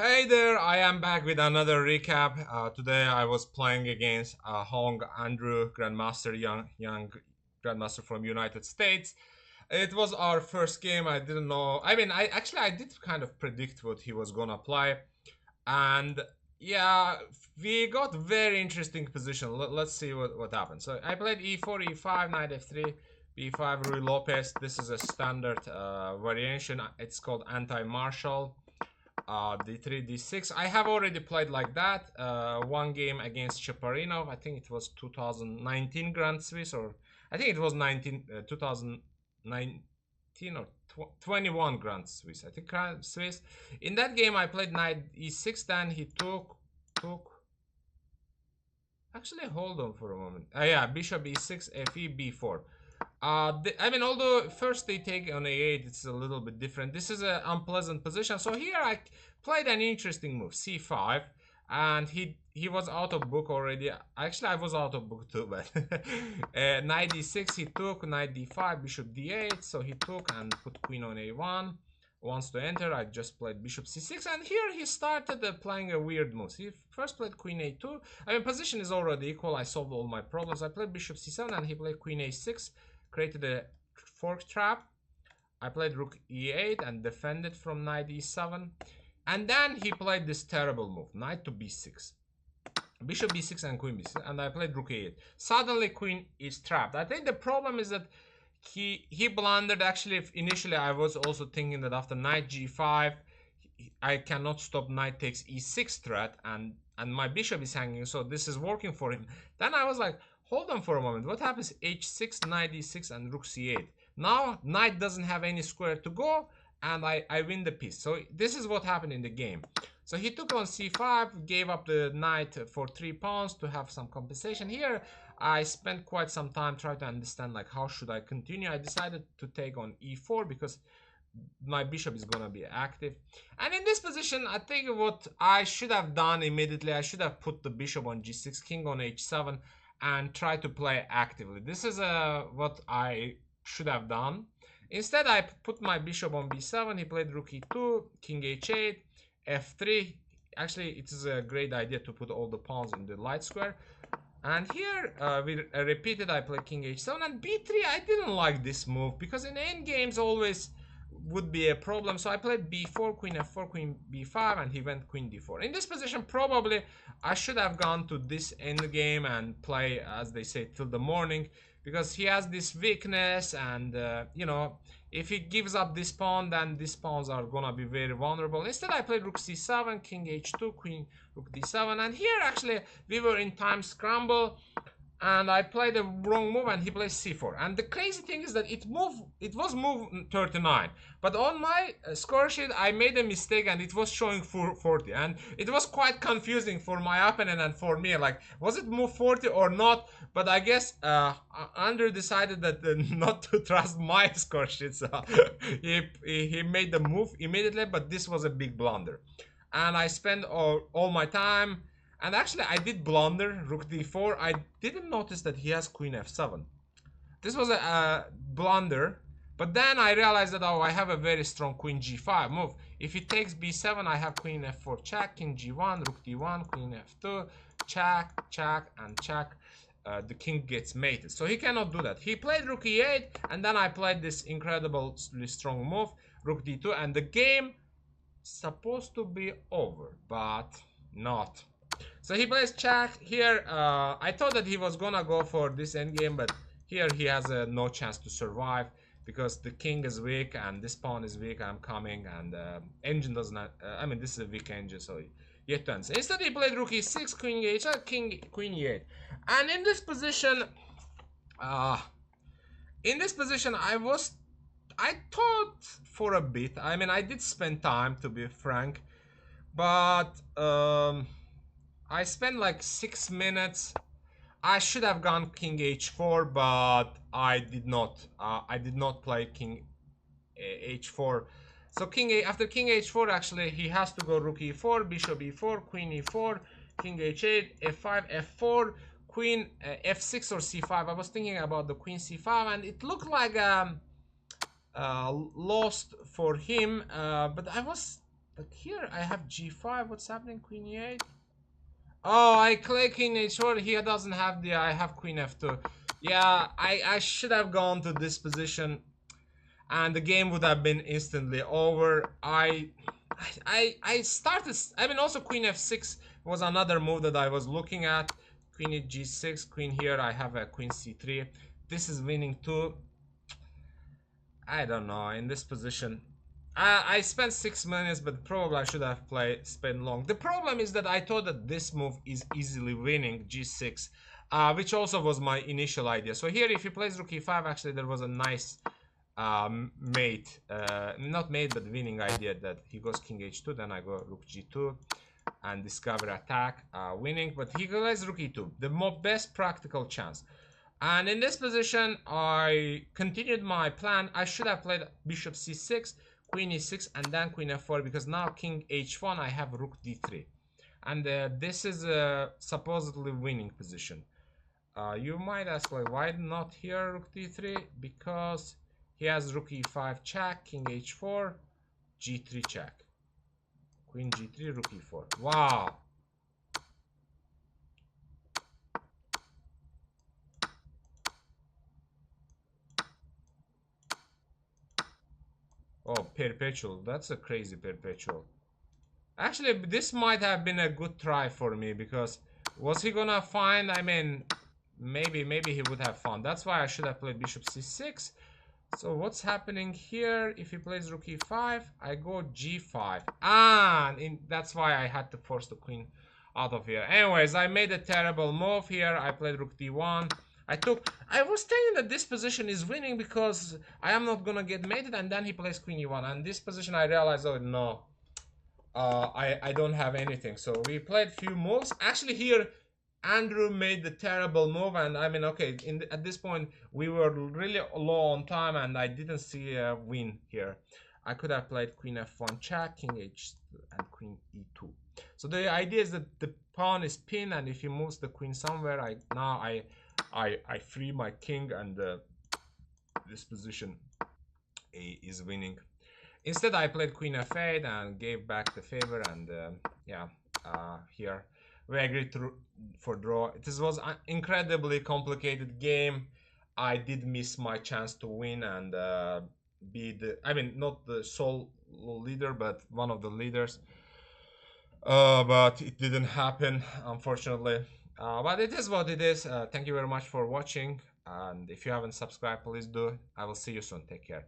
Hey there, I am back with another recap. Today I was playing against Hong Andrew Grandmaster, young Grandmaster from United States. It was our first game. I didn't know. I did kind of predict what he was gonna play, and yeah, we got very interesting position. Let's see what happens. So I played e4, e5, knight f3, b5, Rui Lopez. This is a standard variation. It's called anti-martial. D3, D6. I have already played like that. One game against Chaparinov. I think it was 2019 Grand Swiss, or I think it was 2019 or 21 Grand Swiss. I think Grand Swiss. In that game, I played knight e6. Then he took. Actually, hold on for a moment. Yeah, bishop e6, fe, b4. Although first they take on a8, it's a little bit different. This is an unpleasant position. So here I played an interesting move, c5, and he was out of book already. Actually, I was out of book too, but knight d6, he took, knight d5, bishop d8. So he took and put queen on a1. Wants to enter. I just played bishop c6, and here he started playing a weird move. He first played queen a2. Position is already equal. I solved all my problems. I played bishop c7, and he played queen a6. Created a fork trap. I played rook e8 and defended from knight e7. And then he played this terrible move, knight to b6. Bishop b6 and queen b6. And I played rook e8. Suddenly queen is trapped. I think the problem is that he blundered. Actually, initially I was also thinking that after knight g5, I cannot stop knight takes e6 threat, and my bishop is hanging, so this is working for him. Then I was like, hold on for a moment, what happens h6, knight e6, and rook c8? Now knight doesn't have any square to go, and I win the piece. So this is what happened in the game. So he took on c5, gave up the knight for 3 pawns to have some compensation. Here I spent quite some time trying to understand like how should I continue. I decided to take on e4 because my bishop is gonna be active. And in this position, I think what I should have done immediately, I should have put the bishop on g6, king on h7, and try to play actively. This is what I should have done. Instead, I put my bishop on b7. He played rook e2, king h8, f3. Actually, it is a great idea to put all the pawns in the light square. And here we repeated. I played king h7 and b3. I didn't like this move because in endgames always would be a problem. So I played b4, queen f4, queen b5, and he went queen d4. In this position, probably I should have gone to this endgame and play, as they say, till the morning, because he has this weakness, and if he gives up this pawn, then these pawns are gonna be very vulnerable. Instead, I played rook c7, king h2, queen rook d7, and here actually we were in time scramble, and I played the wrong move, and he plays c4. And the crazy thing is that it was move 39, but on my score sheet I made a mistake, and it was showing 40, and it was quite confusing for my opponent and for me, like was it move 40 or not. But I guess Andrew decided that not to trust my score sheet, so he made the move immediately, but this was a big blunder, and I spent all my time. And actually, I did blunder, rook d4. I didn't notice that he has queen f7. This was a blunder, but then I realized that, oh, I have a very strong queen g5 move. If he takes b7, I have queen f4 check, king g1, rook d1, queen f2, check, check, and check. The king gets mated, so he cannot do that. He played rook e8, and then I played this incredibly strong move, rook d2, and the game supposed to be over, but not. So he plays check here. I thought that he was gonna go for this endgame, but here he has no chance to survive because the king is weak and this pawn is weak. I'm coming, and engine does not. This is a weak engine, so he had to answer. Instead, he played rook e6, queen e8, king queen e8, and in this position, I thought for a bit. I did spend time, to be frank, but I spent like 6 minutes. I should have gone king h4, but I did not. I did not play king h4. So after king h4, actually he has to go rook e4, bishop e4, queen e4, king h8, f5, f4, queen f6 or c5. I was thinking about the queen c5, and it looked like lost for him. But But here I have g5. What's happening? Queen e8. Oh, I click King h4. He doesn't have the. I have Queen f2. Yeah, I should have gone to this position, and the game would have been instantly over. I started. I mean, also Queen f6 was another move that I was looking at. Queen e g6. Queen here. I have a Queen c3. This is winning too. I don't know. In this position, I spent 6 minutes, but probably I should have spent long. The problem is that I thought that this move is easily winning g6, which also was my initial idea. So here, if he plays rook e5, actually there was a nice mate, not mate, but winning idea that he goes king h2, then I go rook g2 and discover attack, winning. But he plays rook e2, the best practical chance. And in this position, I continued my plan. I should have played bishop c6, queen e6, and then queen f4, because now king h1, I have rook d3. And this is a supposedly winning position. You might ask, like, why not here rook d3? Because he has rook e5 check, king h4, g3 check. Queen g3, rook e4. Wow. Oh, perpetual. That's a crazy perpetual. Actually, this might have been a good try for me, because was he gonna find? I mean, maybe he would have found. That's why I should have played bishop c6. So what's happening here? If he plays rook e5, I go g5. That's why I had to force the queen out of here. Anyways, I made a terrible move here. I played rook d1. I was thinking that this position is winning because I am not gonna get mated, and then he plays queen e1. And this position I realized, oh no, I don't have anything. So we played few moves. Actually here, Andrew made the terrible move, and I mean, okay, at this point we were really low on time, and I didn't see a win here. I could have played queen f1 check, king h and queen e2. So the idea is that the pawn is pinned, and if he moves the queen somewhere, I free my king, and this position is winning. Instead, I played queen f8 and gave back the favor, and yeah, here we agreed for draw. This was an incredibly complicated game. I did miss my chance to win and be not the sole leader, but one of the leaders. But it didn't happen, unfortunately. But it is what it is. Thank you very much for watching, and if you haven't subscribed, please do. I will see you soon. Take care.